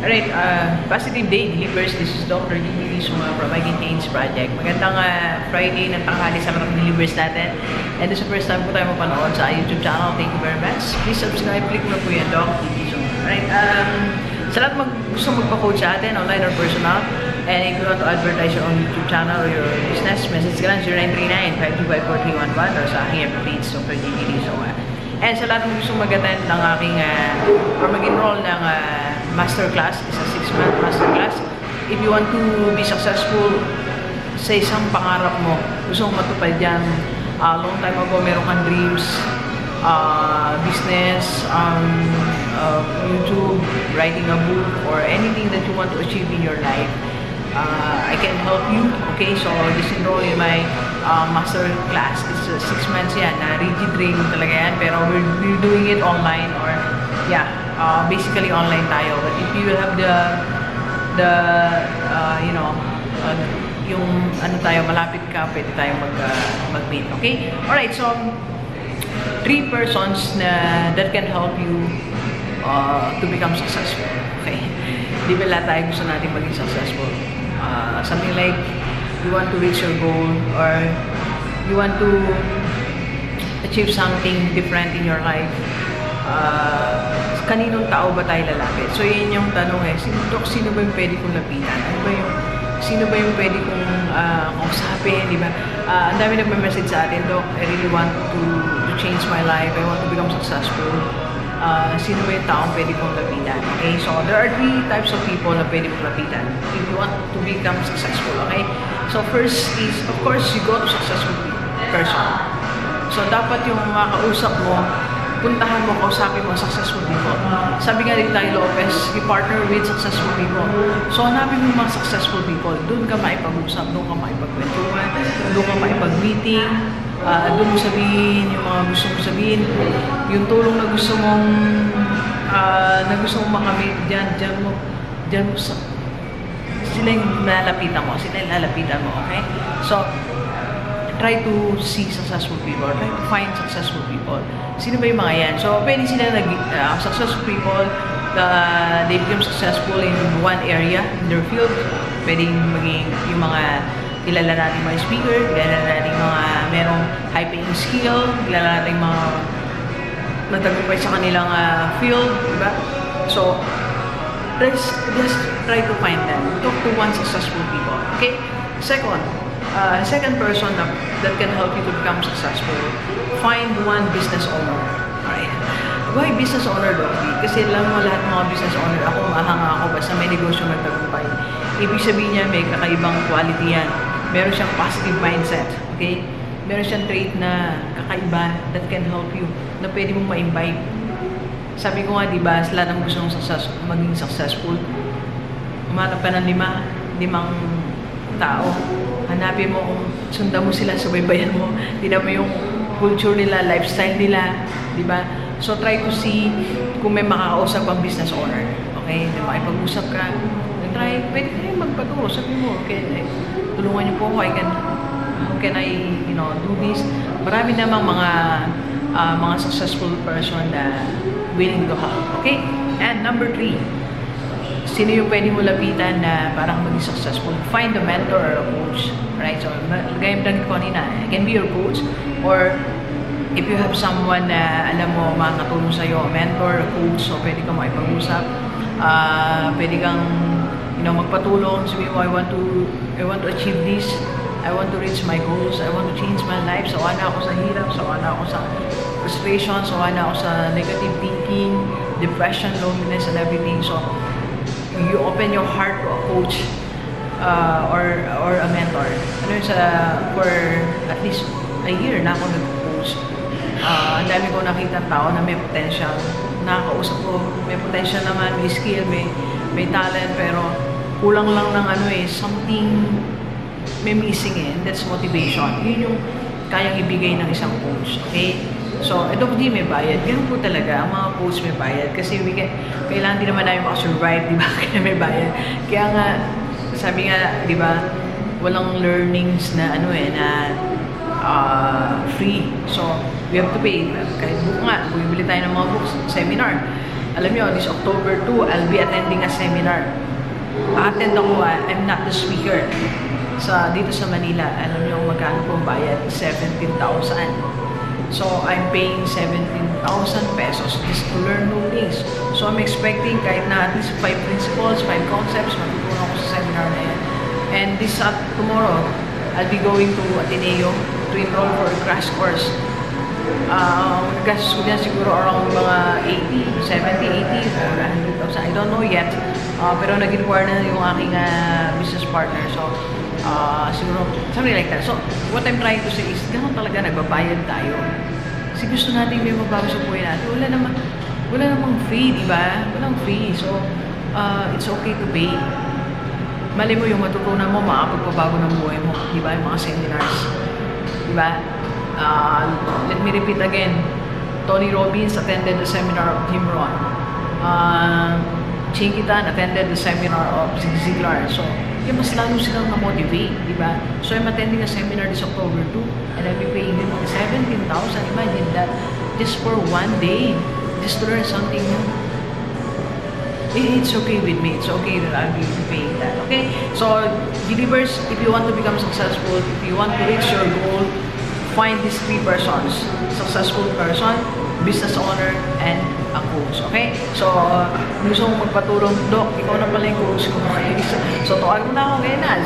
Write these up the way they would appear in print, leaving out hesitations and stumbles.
Alright, positive day delivers. This is Dr. Gigi Sunga from Against Project. Magandang Friday ng tanghali sa mga delivers natin. And this is the first time po tayo mapanood sa YouTube channel. Thank you very much. Please subscribe, click mo po yan, Doc Gigi Sunga. Alright, sa lahat gusto magpa-coach sa atin, online or personal, and if you want to advertise your own YouTube channel or your business, message ka lang 0939-525-4311 or sa aking page, Dr. Gigi Sunga. And sa lahat ng gusto mag-attend ng aking or mag-enroll ng masterclass, is a 6-month masterclass. If you want to be successful sa isang pangarap mo, gusto mong matupad yan, long time ago meron kang dreams, business, YouTube, writing a book, or anything that you want to achieve in your life, I can help you. Okay, so just enroll in my master class. It's 6 months yan, rigid training talaga yan, pero we're doing it online, or yeah, basically online tayo. But if you will have you know, yung ano tayo, malapit ka, pwede tayo mag-meet. Okay? Alright, so 3 persons that can help you to become successful. Okay? Di ba lahat tayo gusto natin maging successful? Something like you want to reach your goal, or you want to achieve something different in your life. Kaninong tao ba tayo lalapit? So yun yung tanong sino ba yung pwede kong lapitan? Sino ba yung pwede kong kausapin, di ba? Ang dami nagme-message sa atin, Doc, I really want to change my life, I want to become successful. Sino ba yung taong pwede kong lapitan? Okay, so there are 3 types of people na pwede kong lapitan if you want to become successful. Okay, so first is, of course, you go to successful person. So dapat yung makausap mo, puntahan mo, kausapin mo successful people. Sabi nga rin tayo, Lopez, you partner with successful people. So hanapin mo mga successful people. Doon ka maipag-usap, doon ka maipag-kwentuhan, doon ka maipag-meeting, doon mo sabihin yung mga gusto mo sabihin, yung tulong na gusto mong makamit, dyan mo sila yung lalapitan mo, okay? So try to see successful people, try to find successful people. Sino ba yung mga yan? So, pwede sila successful people, they become successful in one area, in their field. Pwede maging yung mga kilala natin mga speaker, kilala natin mga merong high-paying skill, kilala natin mga natagumpay sa kanilang field, diba? So, just try to find them. Talk to one successful people, okay? Second person that can help you to become successful, find one business owner. Alright. Why business owner, Doc? Kasi alam mo lahat ng mga business owner, ako mahanga ako basta may negosyo nagtagumpay. Ibig sabihin niya may kakaibang quality yan. Meron siyang positive mindset. Okay? Meron siyang trait na kakaiba that can help you, na pwede mong ma-imbibe. Sabi ko nga, di ba, sa lahat ng gusto mong maging successful, umanap ka ng limang tao. Hanapin mo kung sundan mo sila, subaybayan mo, tignan mo yung culture nila, lifestyle nila, di ba? So try to see kung may makakausap ang business owner. Okay? Di ba? Ipag-usap ka, pwede ka rin magpaturo. Sabi mo, okay, tulungan niyo po ako, how can I, do this? Marami namang mga successful person na willing to help. Okay? And number 3, sino yung pwede mo lapitan na parang maging successful? Find a mentor or a coach. Right? So, gaya lang ko kanina, I can be your coach, or if you have someone na alam mo makakatulong sa'yo, a mentor, a coach, so pwede kang makipag-usap, pwede kang magpatulong, sabihin mo, I want to achieve this, I want to reach my goals, I want to change my life, sawa na ako sa hirap, sawa na ako sa frustration, sawa na ako sa negative thinking, depression, loneliness, and everything. So, you open your heart to a coach or a mentor. For at least a year na ako nag-coach. Ang dami ko nakita tao na may potential. Nakakausap ko, may potential naman, may skill, may talent, pero kulang lang ng something may missing and that's motivation. Yun yung kayang ibigay ng isang coach. Okay? So, ito hindi may bayad. Ganun po talaga, ang mga coach may bayad. Kasi kailangan din naman namin makasurvive, di ba? Kaya may bayad. Kaya nga, sabi nga, di ba, walang learnings na free. So, we have to pay. Kahit book nga, bumibili tayo ng mga books, seminar. Alam niyo, this October 2, I'll be attending a seminar. A-attend ako, I'm not the speaker. Dito sa Manila, alam niyo magkano pong bayad? 17,000. So, I'm paying 17,000 pesos just to learn new things. So, I'm expecting kahit na at least 5 principles, 5 concepts, matutunan ko sa seminar na yan. And tomorrow, I'll be going to Ateneo to enroll for a crash course. Gastos ko yan siguro around mga 80, 70, 80, or 100,000. I don't know yet. Pero nag-inquire na yung aking business partner. So, siguro, something like that. So, what I'm trying to say is, ganun talaga nagbabayad tayo. Kasi gusto natin may mabago sa buhay natin. Wala namang fee, di ba? Walang fee. So, it's okay to pay. Mali mo yung matutunan mo, makapagpabago ng buhay mo. Di ba? Yung mga seminars. Di ba? Let me repeat again. Tony Robbins attended the seminar of Jim Rohn. Chinkitan attended the seminar of Zig Ziglar. So, yung mas lalo silang na-motivate, di ba? So, I'm attending a seminar this October 2 and I'll be paying them 17,000. Imagine that. Just for one day. Just to learn something new. It's okay with me. It's okay that I'll be paying that. Okay? So, believers, if you want to become successful, if you want to reach your goal, find these 3 persons. Successful person, business owner, and a coach. Okay? So, gusto mong magpatulong, Doc, ikaw na pala yung coach ko. Okay? So, tawag mo na ako ngayon na,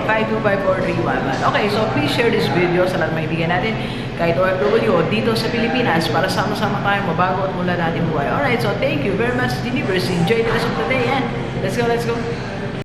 0939-5254311. Okay, so please share this video sa lahat maibigan natin. Kahit OFW, dito sa Pilipinas, para sama-sama tayo mabago at mula natin buhay. Alright, so thank you very much, Gigi. Enjoy the rest of the day, and let's go, let's go.